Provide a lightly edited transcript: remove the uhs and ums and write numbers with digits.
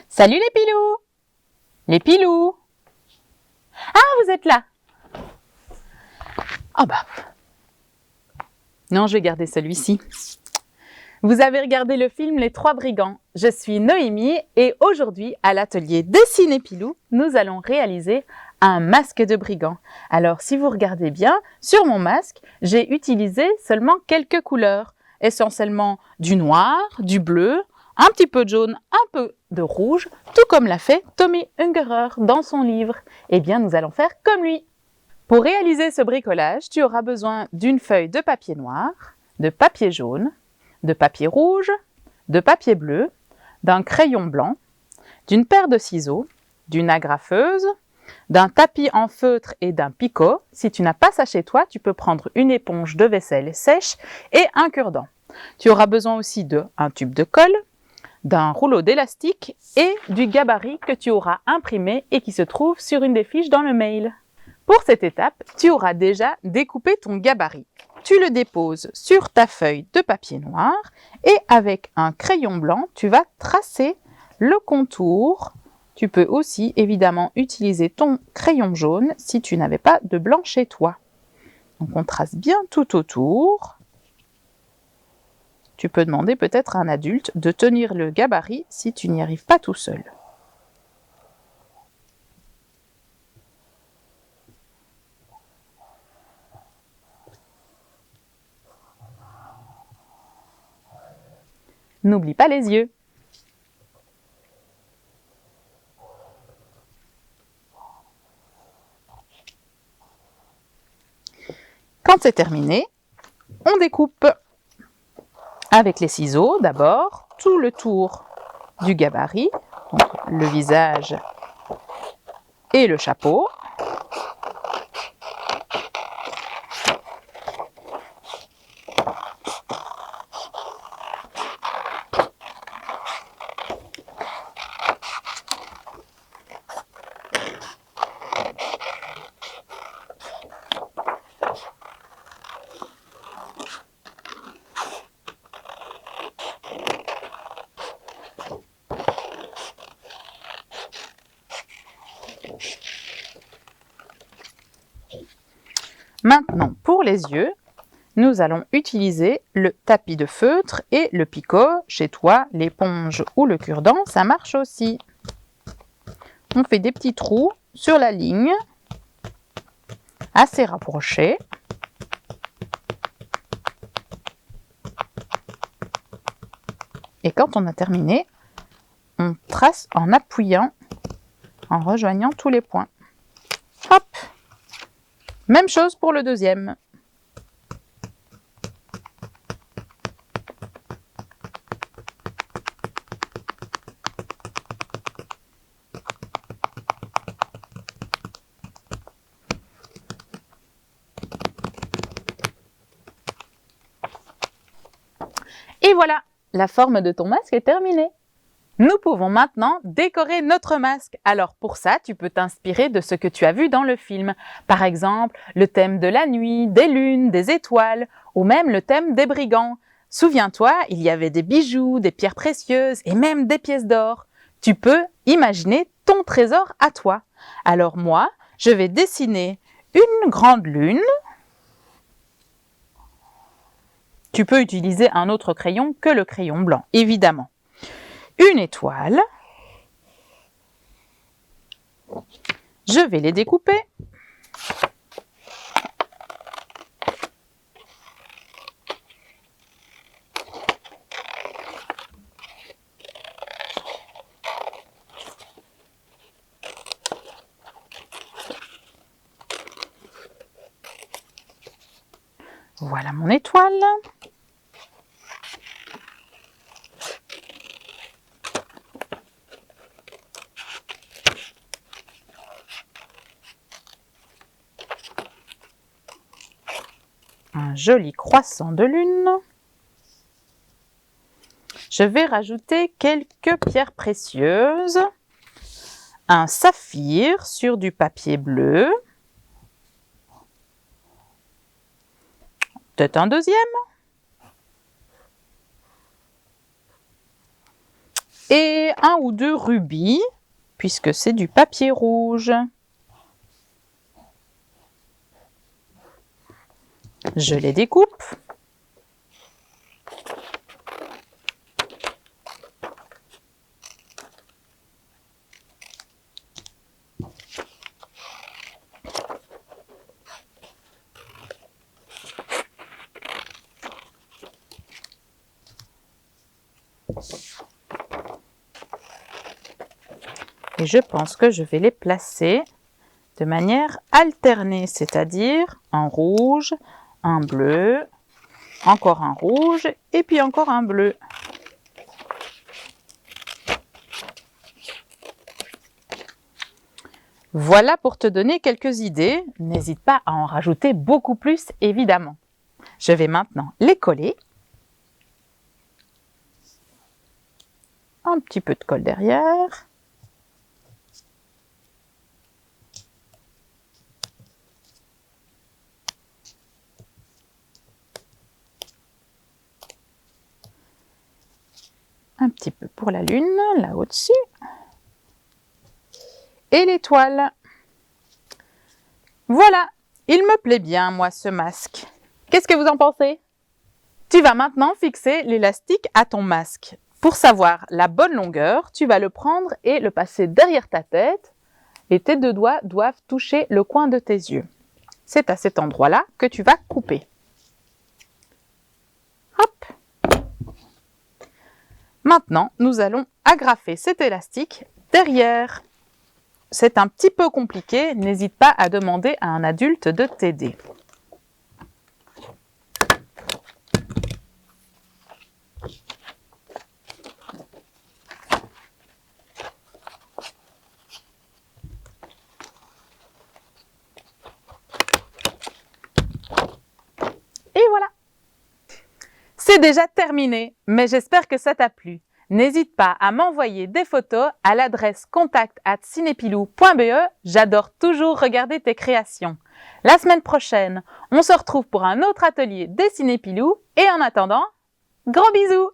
Salut les pilous! Les pilous! Ah, vous êtes là! Oh bah! Non, je vais garder celui-ci. Vous avez regardé le film Les Trois Brigands. Je suis Noémie et aujourd'hui, à l'atelier Dessiner Pilou, nous allons réaliser un masque de brigand. Alors, si vous regardez bien, sur mon masque, j'ai utilisé seulement quelques couleurs. Essentiellement du noir, du bleu, un petit peu de jaune, un peu de rouge, tout comme l'a fait Tommy Ungerer dans son livre. Eh bien, nous allons faire comme lui. Pour réaliser ce bricolage, tu auras besoin d'une feuille de papier noir, de papier jaune, de papier rouge, de papier bleu, d'un crayon blanc, d'une paire de ciseaux, d'une agrafeuse, d'un tapis en feutre et d'un picot. Si tu n'as pas ça chez toi, tu peux prendre une éponge de vaisselle sèche et un cure-dent. Tu auras besoin aussi d'un tube de colle, d'un rouleau d'élastique et du gabarit que tu auras imprimé et qui se trouve sur une des fiches dans le mail. Pour cette étape, tu auras déjà découpé ton gabarit. Tu le déposes sur ta feuille de papier noir et avec un crayon blanc, tu vas tracer le contour. Tu peux aussi évidemment utiliser ton crayon jaune si tu n'avais pas de blanc chez toi. Donc on trace bien tout autour. Tu peux demander peut-être à un adulte de tenir le gabarit si tu n'y arrives pas tout seul. N'oublie pas les yeux. Quand c'est terminé, on découpe avec les ciseaux d'abord tout le tour du gabarit, donc le visage et le chapeau. Maintenant, pour les yeux, nous allons utiliser le tapis de feutre et le picot. Chez toi, l'éponge ou le cure-dent, ça marche aussi. On fait des petits trous sur la ligne, assez rapprochés. Et quand on a terminé, on trace en appuyant, en rejoignant tous les points. Hop! Même chose pour le deuxième. Et voilà, la forme de ton masque est terminée. Nous pouvons maintenant décorer notre masque. Alors pour ça, tu peux t'inspirer de ce que tu as vu dans le film. Par exemple, le thème de la nuit, des lunes, des étoiles, ou même le thème des brigands. Souviens-toi, il y avait des bijoux, des pierres précieuses et même des pièces d'or. Tu peux imaginer ton trésor à toi. Alors moi, je vais dessiner une grande lune. Tu peux utiliser un autre crayon que le crayon blanc, évidemment. Une étoile. Je vais les découper. Voilà mon étoile. Un joli croissant de lune. Je vais rajouter quelques pierres précieuses. Un saphir sur du papier bleu. Peut-être un deuxième. et 1 ou 2 rubis, puisque c'est du papier rouge. Je les découpe. Et je pense que je vais les placer de manière alternée, c'est-à-dire un rouge, un bleu, encore un rouge et puis encore un bleu. Voilà pour te donner quelques idées. N'hésite pas à en rajouter beaucoup plus, évidemment. Je vais maintenant les coller. Un petit peu de colle derrière. Un petit peu pour la lune, là au-dessus. Et l'étoile. Voilà, il me plaît bien, moi, ce masque. Qu'est-ce que vous en pensez? Tu vas maintenant fixer l'élastique à ton masque. Pour savoir la bonne longueur, tu vas le prendre et le passer derrière ta tête et tes 2 doigts doivent toucher le coin de tes yeux. C'est à cet endroit-là que tu vas couper. Hop! Maintenant, nous allons agrafer cet élastique derrière. C'est un petit peu compliqué, n'hésite pas à demander à un adulte de t'aider. Et voilà! C'est déjà terminé, mais j'espère que ça t'a plu. N'hésite pas à m'envoyer des photos à l'adresse contact@cinepilou.be. J'adore toujours regarder tes créations. La semaine prochaine, on se retrouve pour un autre atelier des Cinépilou et en attendant, gros bisous!